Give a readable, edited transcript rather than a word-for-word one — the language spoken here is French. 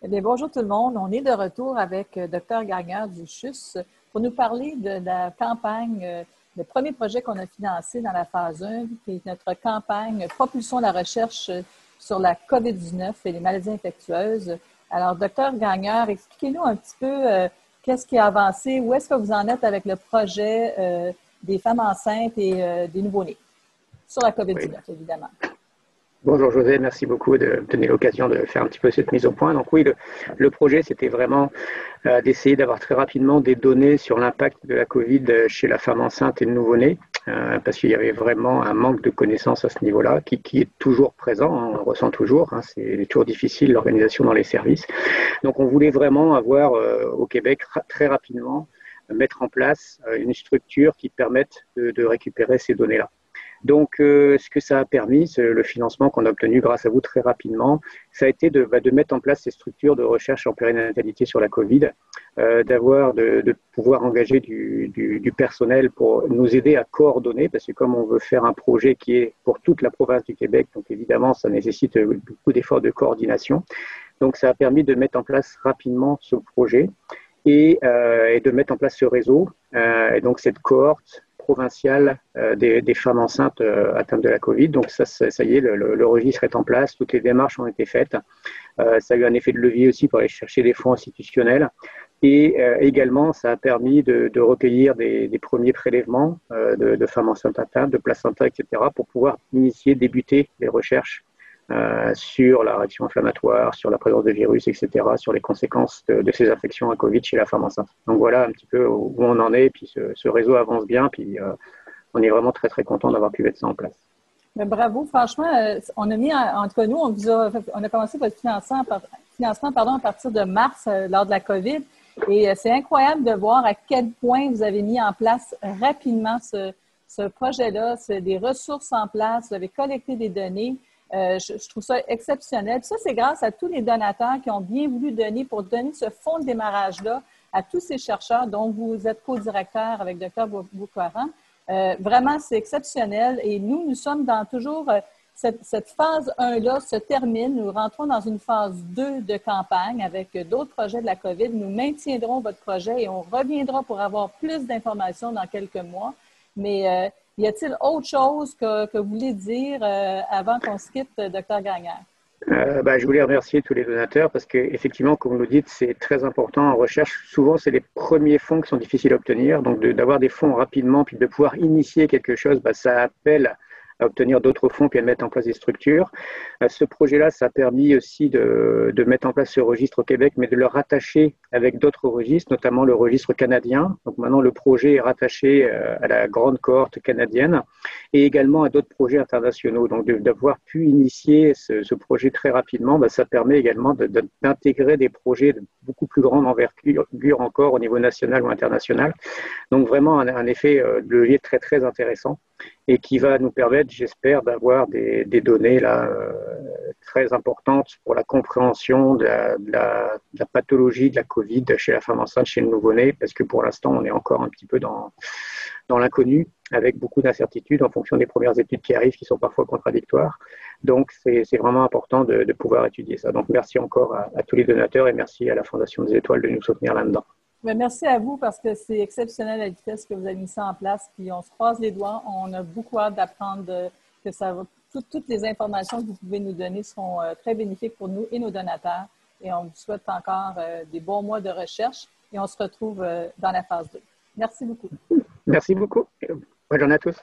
Eh bien, bonjour tout le monde. On est de retour avec Dr Gagner du CHUS pour nous parler de la campagne, le premier projet qu'on a financé dans la phase 1, qui est notre campagne Propulsons la recherche sur la COVID-19 et les maladies infectieuses. Alors, Dr Gagner, expliquez-nous un petit peu qu'est-ce qui a avancé, où est-ce que vous en êtes avec le projet des femmes enceintes et des nouveau-nés sur la Oui. COVID-19, évidemment. Bonjour José, merci beaucoup de me donner l'occasion de faire un petit peu cette mise au point. Donc oui, le projet, c'était vraiment d'essayer d'avoir très rapidement des données sur l'impact de la Covid chez la femme enceinte et le nouveau-né, parce qu'il y avait vraiment un manque de connaissances à ce niveau-là, qui est toujours présent, hein, on le ressent toujours, hein, c'est toujours difficile l'organisation dans les services. Donc on voulait vraiment avoir au Québec très rapidement mettre en place une structure qui permette de récupérer ces données-là. Donc, ce que ça a permis, le financement qu'on a obtenu grâce à vous très rapidement, ça a été de mettre en place ces structures de recherche en périnatalité sur la Covid, de pouvoir engager du personnel pour nous aider à coordonner, parce que comme on veut faire un projet qui est pour toute la province du Québec, donc évidemment, ça nécessite beaucoup d'efforts de coordination. Donc, ça a permis de mettre en place rapidement ce projet et de mettre en place ce réseau, et donc cette cohorte provinciale des femmes enceintes atteintes de la Covid. Donc ça y est, le registre est en place, toutes les démarches ont été faites. Ça a eu un effet de levier aussi pour aller chercher des fonds institutionnels. Et également, ça a permis de recueillir des premiers prélèvements de femmes enceintes atteintes, de placentas, etc., pour pouvoir débuter les recherches sur la réaction inflammatoire, sur la présence de virus, etc., sur les conséquences de ces infections à Covid chez la femme enceinte. Donc voilà un petit peu où on en est, et puis ce réseau avance bien, puis on est vraiment très très content d'avoir pu mettre ça en place. Mais bravo, franchement, on a mis, en tout cas nous, on a commencé votre financement à partir de mars lors de la COVID, et c'est incroyable de voir à quel point vous avez mis en place rapidement ce projet-là, des ressources en place, vous avez collecté des données. Je trouve ça exceptionnel. Puis ça, c'est grâce à tous les donateurs qui ont bien voulu donner pour donner ce fonds de démarrage-là à tous ces chercheurs dont vous êtes co-directeur avec Dr Boucaran. Vraiment, c'est exceptionnel. Et nous sommes dans toujours cette phase 1-là se termine. Nous rentrons dans une phase 2 de campagne avec d'autres projets de la COVID. Nous maintiendrons votre projet et on reviendra pour avoir plus d'informations dans quelques mois. Mais y a-t-il autre chose que vous voulez dire avant qu'on se quitte, Dr Gagner? Je voulais remercier tous les donateurs parce qu'effectivement, comme vous le dites, c'est très important en recherche. Souvent, c'est les premiers fonds qui sont difficiles à obtenir. Donc, d'avoir des fonds rapidement puis de pouvoir initier quelque chose, ça appelle à obtenir d'autres fonds puis à mettre en place des structures. Ce projet-là, ça a permis aussi de mettre en place ce registre au Québec, mais de le rattacher avec d'autres registres, notamment le registre canadien. Donc maintenant, le projet est rattaché à la grande cohorte canadienne et également à d'autres projets internationaux. Donc d'avoir pu initier ce projet très rapidement, ça permet également d'intégrer des projets de beaucoup plus grande envergure encore au niveau national ou international. Donc vraiment un effet de levier très très intéressant et qui va nous permettre, j'espère, d'avoir des données là, très importantes pour la compréhension de la pathologie de la Covid chez la femme enceinte, chez le nouveau-né, parce que pour l'instant, on est encore un petit peu dans l'inconnu, avec beaucoup d'incertitudes en fonction des premières études qui arrivent, qui sont parfois contradictoires. Donc, c'est vraiment important de pouvoir étudier ça. Donc, merci encore à tous les donateurs et merci à la Fondation des Étoiles de nous soutenir là-dedans. Merci à vous parce que c'est exceptionnel la vitesse que vous avez mis ça en place. Puis on se croise les doigts. On a beaucoup hâte d'apprendre que ça va. Toutes les informations que vous pouvez nous donner seront très bénéfiques pour nous et nos donateurs. Et on vous souhaite encore des bons mois de recherche et on se retrouve dans la phase 2. Merci beaucoup. Merci beaucoup. Bonne journée à tous.